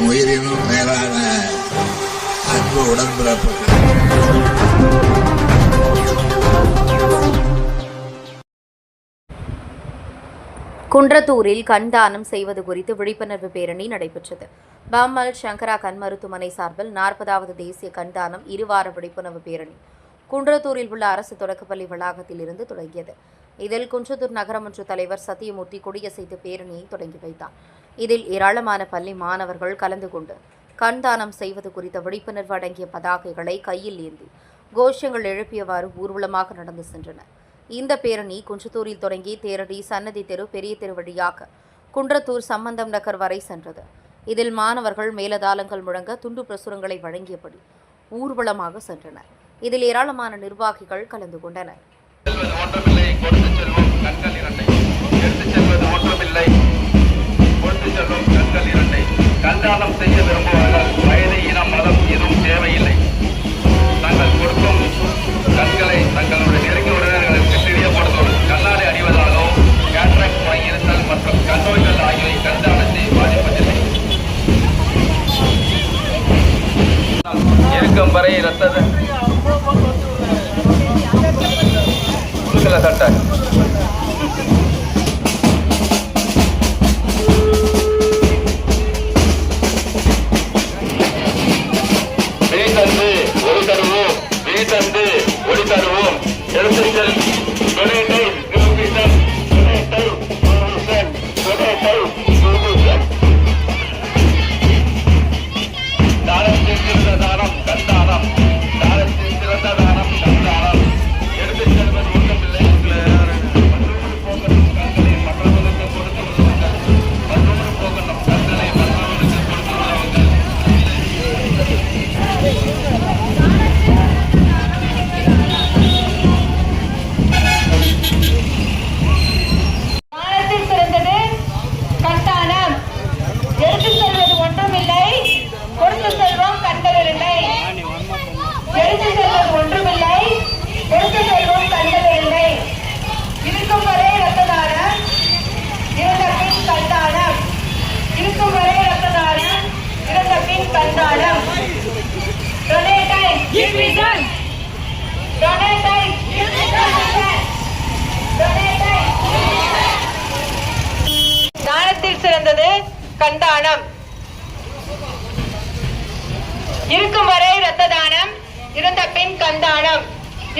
என் உயிரினும் மேலான அன்பு உடன்பிறப்புகள். குன்றத்தூரில் கண் தானம் செய்வது குறித்து விழிப்புணர்வு பேரணி நடைபெற்றது. பாம்மல் சங்கரா கண் மருத்துவமனை சார்பில் 40வது தேசிய கண் தானம் இருவார விழிப்புணர்வு பேரணி குன்றத்தூரில் உள்ள அரசு தொடக்கப்பள்ளி வளாகத்தில் இருந்து தொடங்கியது. இதில் குன்றத்தூர் நகரமன்ற தலைவர் சத்தியமூர்த்தி கொடியசைத்து பேரணியை தொடங்கி வைத்தார். இதில் ஏராளமான பள்ளி மாணவர்கள் கலந்து கொண்டு கண் தானம் செய்வது குறித்த விழிப்புணர்வு அடங்கிய பதாகைகளை கையில் ஏந்தி கோஷங்கள் எழுப்பியவாறு ஊர்வலமாக நடந்து சென்றனர். இந்த பேரணி குன்றத்தூரில் தொடங்கி தேரடி, சன்னதி தெரு, பெரிய தெரு வழியாக குன்றத்தூர் சம்பந்தம் நகர் வரை சென்றது. இதில் மாணவர்கள் மேலதாளங்கள் முழங்க துண்டு பிரசுரங்களை வழங்கியபடி ஊர்வலமாக சென்றனர். இதில் ஏராளமான நிர்வாகிகள் கலந்து கொண்டனர். கண்தானம் செய்ய விரும்புவார்கள். வயது, இனம், மதம் எதுவும் தேவையில்லை. தாங்கள் கொடுக்கும் கண்களை தங்களுடைய நெருங்கிய உறவினர்களுக்கு தெரியப்படுத்துவது, கண்ணாடி அணிவதாலோ கேட்ராக்ட் நோய் இருத்தல் மற்றும் கண்ணோய்கள் ஆகியவை கண்தானத்தை பாதிப்பதில்லை. இருக்கும் வரை இரத்த சட்ட ஒளி தருவோம். எழுத்துக்கள் தானத்தின் சிறந்த தானம் கண்தானம். தானத்தின் சிறந்த தானம் கண்தானம். எடுத்துச் செல்வது ஒன்றுமில்லை. மற்றொரு போகணும் கண்களை மற்றவர்களுக்கு கொடுத்து விடுவார்கள். மற்றொரு போகணும் கண்களை மற்றவர்களுக்கு கொடுத்து விடுவார்கள். தானத்தில் சிறந்தது கண்தானம். இருக்கும் வரை இரத்த தானம், இருந்த பின் கண்தானம்.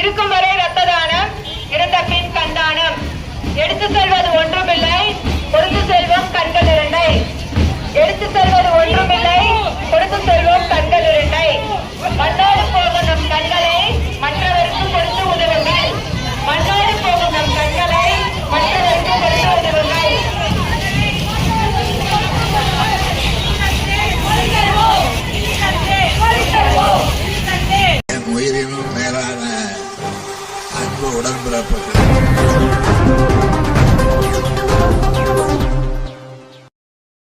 இருக்கும் வரை இரத்த தானம், இருந்த பின் கண்தானம். எடுத்து செல்வது ஒன்றுமில்லை, கொடுத்து செல்வோம் கண்கள் இரண்டை. எடுத்து செல்வது ஒன்றுமில்லை, கொடுத்து செல்வோம் கண்கள் இரண்டை. மண்ணோடு போகும் நம் கண்களை மற்றவருக்கு கொடுத்து உதவுங்கள். மண்ணோடு போகும் நம் கண்களை மற்றவருக்கு கொடுத்து உதவுங்கள். என் உயிரினும் மேலான அன்பு உடன்பிறப்புகள்.